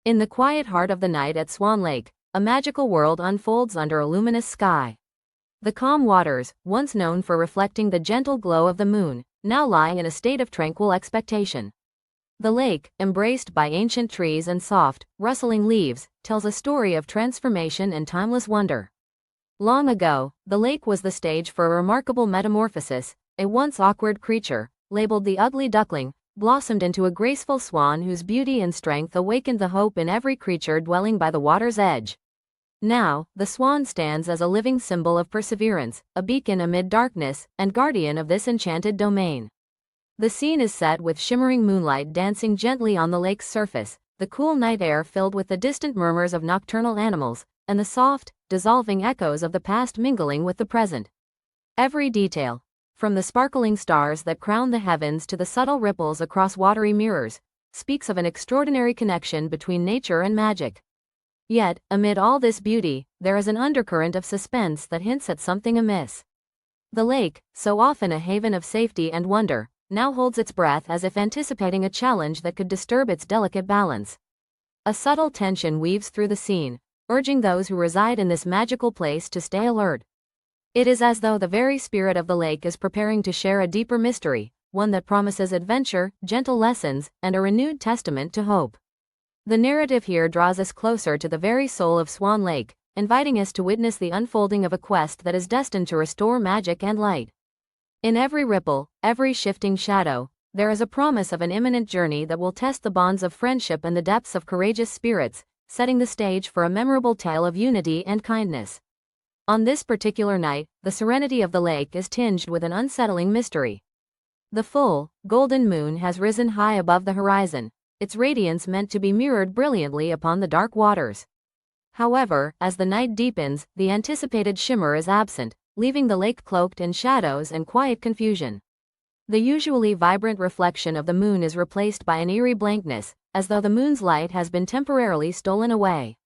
In the quiet heart of the night at Swan Lake, a magical world unfolds under a luminous sky. The calm waters, once known for reflecting the gentle glow of the moon, now lie in a state of tranquil expectation. The lake, embraced by ancient trees and soft, rustling leaves, tells a story of transformation and timeless wonder. Long ago, the lake was the stage for a remarkable metamorphosis. A once awkward creature, labeled the Ugly Duckling, blossomed into a graceful swan whose beauty and strength awakened the hope in every creature dwelling by the water's edge. Now, the swan stands as a living symbol of perseverance, a beacon amid darkness, and guardian of this enchanted domain. The scene is set with shimmering moonlight dancing gently on the lake's surface, the cool night air filled with the distant murmurs of nocturnal animals, and the soft, dissolving echoes of the past mingling with the present. Every detail, from the sparkling stars that crown the heavens to the subtle ripples across watery mirrors, speaks of an extraordinary connection between nature and magic. Yet, amid all this beauty, there is an undercurrent of suspense that hints at something amiss. The lake, so often a haven of safety and wonder, now holds its breath as if anticipating a challenge that could disturb its delicate balance. A subtle tension weaves through the scene, urging those who reside in this magical place to stay alert. It is as though the very spirit of the lake is preparing to share a deeper mystery, one that promises adventure, gentle lessons, and a renewed testament to hope. The narrative here draws us closer to the very soul of Swan Lake, inviting us to witness the unfolding of a quest that is destined to restore magic and light. In every ripple, every shifting shadow, there is a promise of an imminent journey that will test the bonds of friendship and the depths of courageous spirits, setting the stage for a memorable tale of unity and kindness. On this particular night, the serenity of the lake is tinged with an unsettling mystery. The full, golden moon has risen high above the horizon, its radiance meant to be mirrored brilliantly upon the dark waters. However, as the night deepens, the anticipated shimmer is absent, leaving the lake cloaked in shadows and quiet confusion. The usually vibrant reflection of the moon is replaced by an eerie blankness, as though the moon's light has been temporarily stolen away.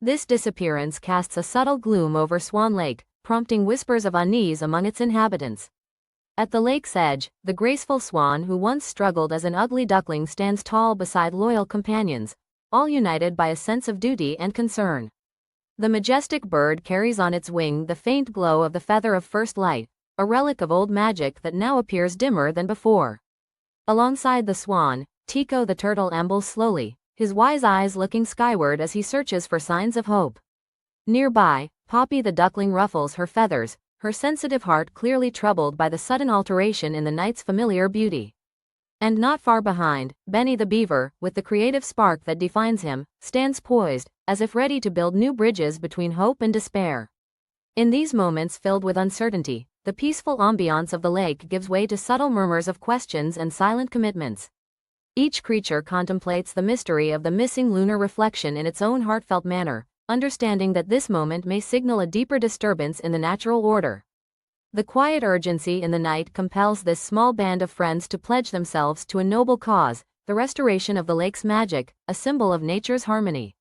This disappearance casts a subtle gloom over Swan Lake, prompting whispers of unease among its inhabitants. At the lake's edge, the graceful swan who once struggled as an ugly duckling stands tall beside loyal companions, all united by a sense of duty and concern. The majestic bird carries on its wing the faint glow of the feather of first light, a relic of old magic that now appears dimmer than before. Alongside the swan, Tico the turtle ambles slowly, his wise eyes looking skyward as he searches for signs of hope. Nearby, Poppy the duckling ruffles her feathers, her sensitive heart clearly troubled by the sudden alteration in the night's familiar beauty. And not far behind, Benny the beaver, with the creative spark that defines him, stands poised, as if ready to build new bridges between hope and despair. In these moments filled with uncertainty, the peaceful ambiance of the lake gives way to subtle murmurs of questions and silent commitments. Each creature contemplates the mystery of the missing lunar reflection in its own heartfelt manner, understanding that this moment may signal a deeper disturbance in the natural order. The quiet urgency in the night compels this small band of friends to pledge themselves to a noble cause, the restoration of the lake's magic, a symbol of nature's harmony.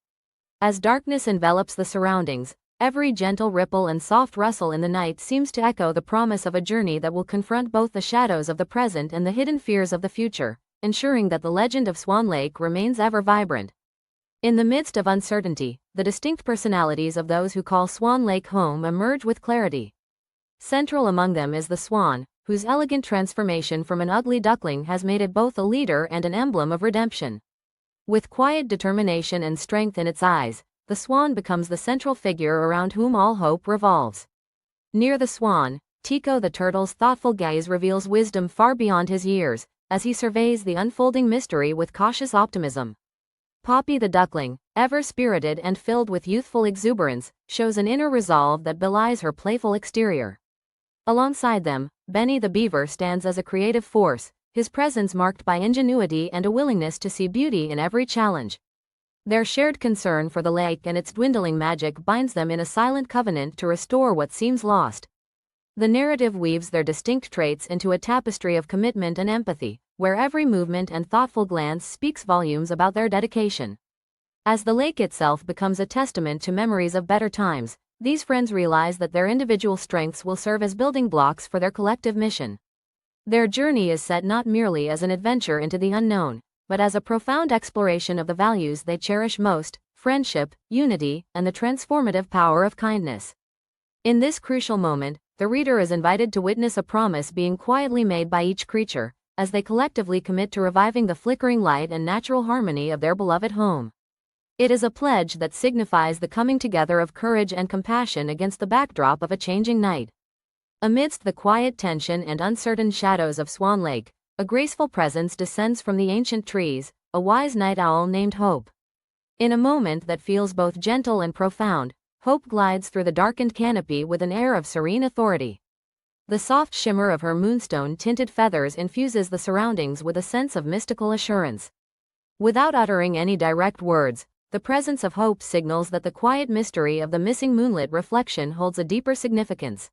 As darkness envelops the surroundings, every gentle ripple and soft rustle in the night seems to echo the promise of a journey that will confront both the shadows of the present and the hidden fears of the future, ensuring that the legend of Swan Lake remains ever vibrant. In the midst of uncertainty, the distinct personalities of those who call Swan Lake home emerge with clarity. Central among them is the swan, whose elegant transformation from an ugly duckling has made it both a leader and an emblem of redemption. With quiet determination and strength in its eyes, the swan becomes the central figure around whom all hope revolves. Near the swan, Tico the turtle's thoughtful gaze reveals wisdom far beyond his years, as he surveys the unfolding mystery with cautious optimism. Poppy the duckling, ever spirited and filled with youthful exuberance, shows an inner resolve that belies her playful exterior. Alongside them, Benny the beaver stands as a creative force, his presence marked by ingenuity and a willingness to see beauty in every challenge. Their shared concern for the lake and its dwindling magic binds them in a silent covenant to restore what seems lost. The narrative weaves their distinct traits into a tapestry of commitment and empathy, where every movement and thoughtful glance speaks volumes about their dedication. As the lake itself becomes a testament to memories of better times, these friends realize that their individual strengths will serve as building blocks for their collective mission. Their journey is set not merely as an adventure into the unknown, but as a profound exploration of the values they cherish most: friendship, unity, and the transformative power of kindness. In this crucial moment, the reader is invited to witness a promise being quietly made by each creature, as they collectively commit to reviving the flickering light and natural harmony of their beloved home. It is a pledge that signifies the coming together of courage and compassion against the backdrop of a changing night. Amidst the quiet tension and uncertain shadows of Swan Lake, a graceful presence descends from the ancient trees, a wise night owl named Hope. In a moment that feels both gentle and profound, Hope glides through the darkened canopy with an air of serene authority. The soft shimmer of her moonstone-tinted feathers infuses the surroundings with a sense of mystical assurance. Without uttering any direct words, the presence of Hope signals that the quiet mystery of the missing moonlit reflection holds a deeper significance.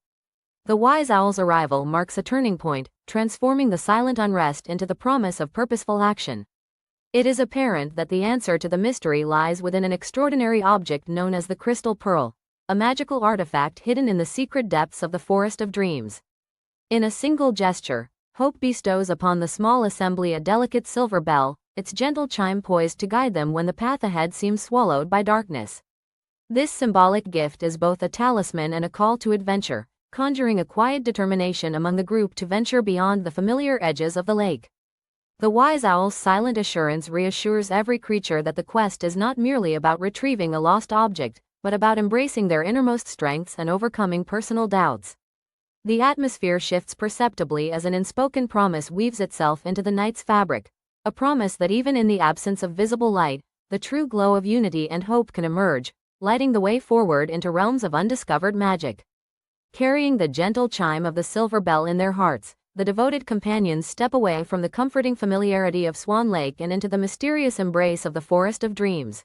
The wise owl's arrival marks a turning point, transforming the silent unrest into the promise of purposeful action. It is apparent that the answer to the mystery lies within an extraordinary object known as the crystal pearl, a magical artifact hidden in the secret depths of the Forest of Dreams. In a single gesture, Hope bestows upon the small assembly a delicate silver bell, its gentle chime poised to guide them when the path ahead seems swallowed by darkness. This symbolic gift is both a talisman and a call to adventure, conjuring a quiet determination among the group to venture beyond the familiar edges of the lake. The wise owl's silent assurance reassures every creature that the quest is not merely about retrieving a lost object, but about embracing their innermost strengths and overcoming personal doubts. The atmosphere shifts perceptibly as an unspoken promise weaves itself into the night's fabric, a promise that even in the absence of visible light, the true glow of unity and hope can emerge, lighting the way forward into realms of undiscovered magic. Carrying the gentle chime of the silver bell in their hearts, the devoted companions step away from the comforting familiarity of Swan Lake and into the mysterious embrace of the Forest of Dreams.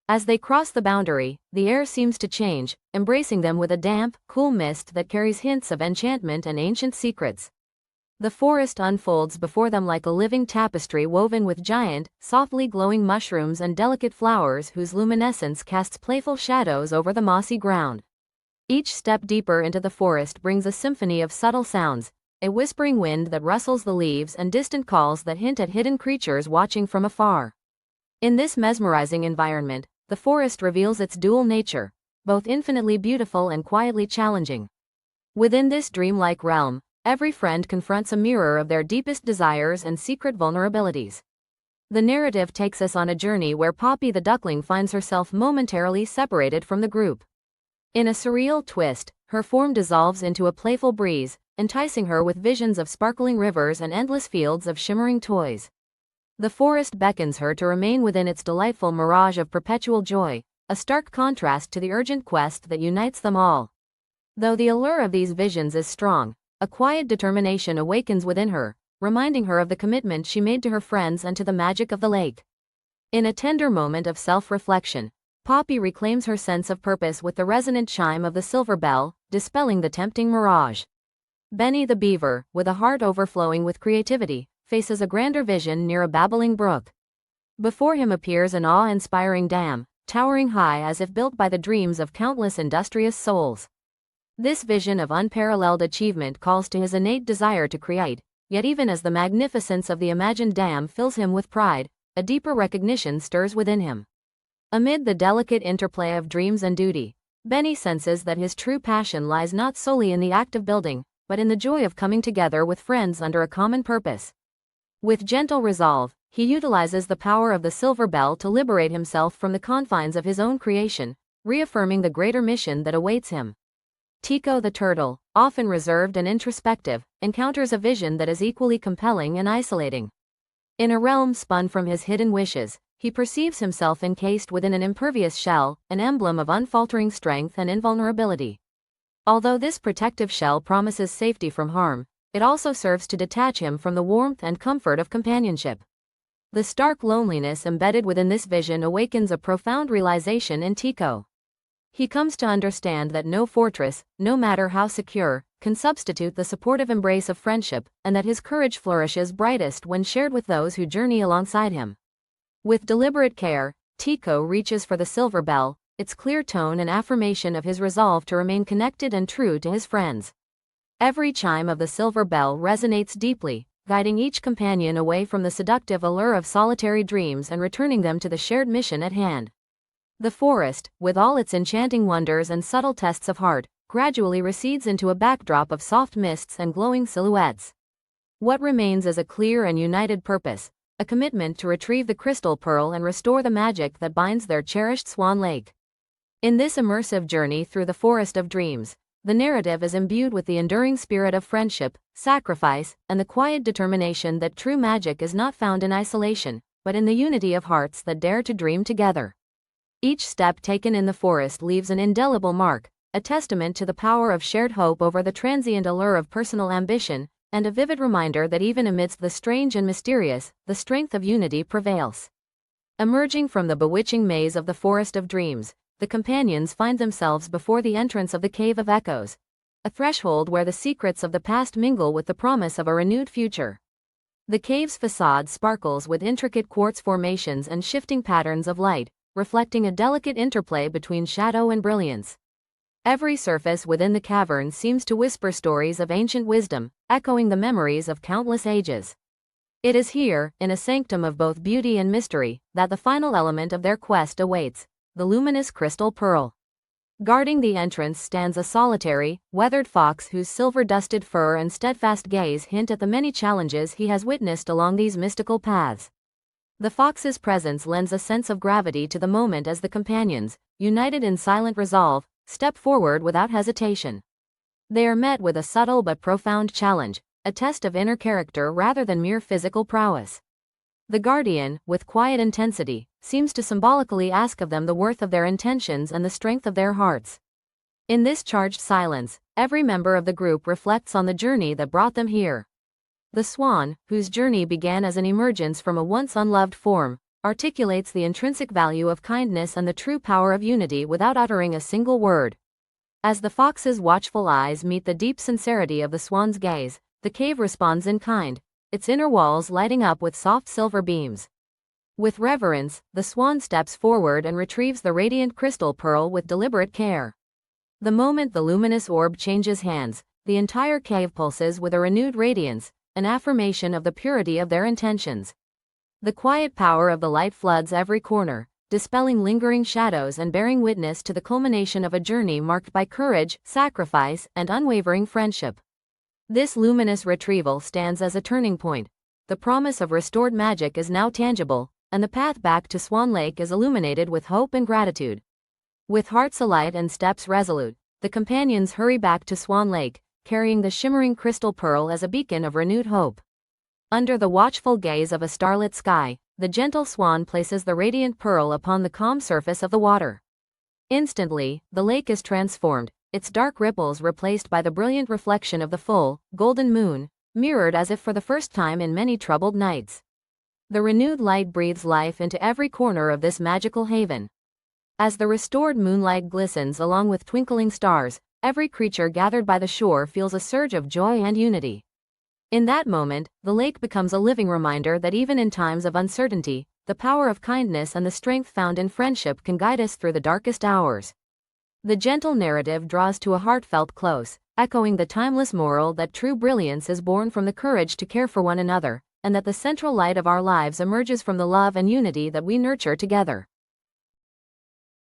As they cross the boundary, the air seems to change, embracing them with a damp, cool mist that carries hints of enchantment and ancient secrets. The forest unfolds before them like a living tapestry woven with giant, softly glowing mushrooms and delicate flowers whose luminescence casts playful shadows over the mossy ground. Each step deeper into the forest brings a symphony of subtle sounds, a whispering wind that rustles the leaves and distant calls that hint at hidden creatures watching from afar. In this mesmerizing environment, the forest reveals its dual nature, both infinitely beautiful and quietly challenging. Within this dreamlike realm, every friend confronts a mirror of their deepest desires and secret vulnerabilities. The narrative takes us on a journey where Poppy the duckling finds herself momentarily separated from the group. In a surreal twist, her form dissolves into a playful breeze, enticing her with visions of sparkling rivers and endless fields of shimmering toys. The forest beckons her to remain within its delightful mirage of perpetual joy, a stark contrast to the urgent quest that unites them all. Though the allure of these visions is strong, a quiet determination awakens within her, reminding her of the commitment she made to her friends and to the magic of the lake. In a tender moment of self-reflection, Poppy reclaims her sense of purpose with the resonant chime of the silver bell, dispelling the tempting mirage. Benny the beaver, with a heart overflowing with creativity, faces a grander vision near a babbling brook. Before him appears an awe-inspiring dam, towering high as if built by the dreams of countless industrious souls. This vision of unparalleled achievement calls to his innate desire to create, yet even as the magnificence of the imagined dam fills him with pride, a deeper recognition stirs within him. Amid the delicate interplay of dreams and duty, Benny senses that his true passion lies not solely in the act of building, but in the joy of coming together with friends under a common purpose. With gentle resolve, he utilizes the power of the silver bell to liberate himself from the confines of his own creation, reaffirming the greater mission that awaits him. Tico the turtle, often reserved and introspective, encounters a vision that is equally compelling and isolating. In a realm spun from his hidden wishes, he perceives himself encased within an impervious shell, an emblem of unfaltering strength and invulnerability. Although this protective shell promises safety from harm, it also serves to detach him from the warmth and comfort of companionship. The stark loneliness embedded within this vision awakens a profound realization in Tico. He comes to understand that no fortress, no matter how secure, can substitute the supportive embrace of friendship, and that his courage flourishes brightest when shared with those who journey alongside him. With deliberate care, Tico reaches for the silver bell, its clear tone an affirmation of his resolve to remain connected and true to his friends. Every chime of the silver bell resonates deeply, guiding each companion away from the seductive allure of solitary dreams and returning them to the shared mission at hand. The forest, with all its enchanting wonders and subtle tests of heart, gradually recedes into a backdrop of soft mists and glowing silhouettes. What remains is a clear and united purpose, a commitment to retrieve the crystal pearl and restore the magic that binds their cherished Swan Lake. In this immersive journey through the forest of dreams, the narrative is imbued with the enduring spirit of friendship, sacrifice, and the quiet determination that true magic is not found in isolation, but in the unity of hearts that dare to dream together. Each step taken in the forest leaves an indelible mark, a testament to the power of shared hope over the transient allure of personal ambition, and a vivid reminder that even amidst the strange and mysterious, the strength of unity prevails. Emerging from the bewitching maze of the forest of dreams, the companions find themselves before the entrance of the Cave of Echoes, a threshold where the secrets of the past mingle with the promise of a renewed future. The cave's facade sparkles with intricate quartz formations and shifting patterns of light, reflecting a delicate interplay between shadow and brilliance. Every surface within the cavern seems to whisper stories of ancient wisdom, echoing the memories of countless ages. It is here, in a sanctum of both beauty and mystery, that the final element of their quest awaits, the luminous crystal pearl. Guarding the entrance stands a solitary, weathered fox whose silver-dusted fur and steadfast gaze hint at the many challenges he has witnessed along these mystical paths. The fox's presence lends a sense of gravity to the moment as the companions, united in silent resolve, step forward without hesitation. They are met with a subtle but profound challenge, a test of inner character rather than mere physical prowess. The guardian, with quiet intensity, seems to symbolically ask of them the worth of their intentions and the strength of their hearts. In this charged silence, every member of the group reflects on the journey that brought them here. The swan, whose journey began as an emergence from a once unloved form, articulates the intrinsic value of kindness and the true power of unity without uttering a single word. As the fox's watchful eyes meet the deep sincerity of the swan's gaze, the cave responds in kind, its inner walls lighting up with soft silver beams. With reverence, the swan steps forward and retrieves the radiant crystal pearl with deliberate care. The moment the luminous orb changes hands, the entire cave pulses with a renewed radiance, an affirmation of the purity of their intentions. The quiet power of the light floods every corner, dispelling lingering shadows and bearing witness to the culmination of a journey marked by courage, sacrifice, and unwavering friendship. This luminous retrieval stands as a turning point. The promise of restored magic is now tangible, and the path back to Swan Lake is illuminated with hope and gratitude. With hearts alight and steps resolute, the companions hurry back to Swan Lake, carrying the shimmering crystal pearl as a beacon of renewed hope. Under the watchful gaze of a starlit sky, the gentle swan places the radiant pearl upon the calm surface of the water. Instantly, the lake is transformed, its dark ripples replaced by the brilliant reflection of the full, golden moon, mirrored as if for the first time in many troubled nights. The renewed light breathes life into every corner of this magical haven. As the restored moonlight glistens along with twinkling stars, every creature gathered by the shore feels a surge of joy and unity. In that moment, the lake becomes a living reminder that even in times of uncertainty, the power of kindness and the strength found in friendship can guide us through the darkest hours. The gentle narrative draws to a heartfelt close, echoing the timeless moral that true brilliance is born from the courage to care for one another, and that the central light of our lives emerges from the love and unity that we nurture together.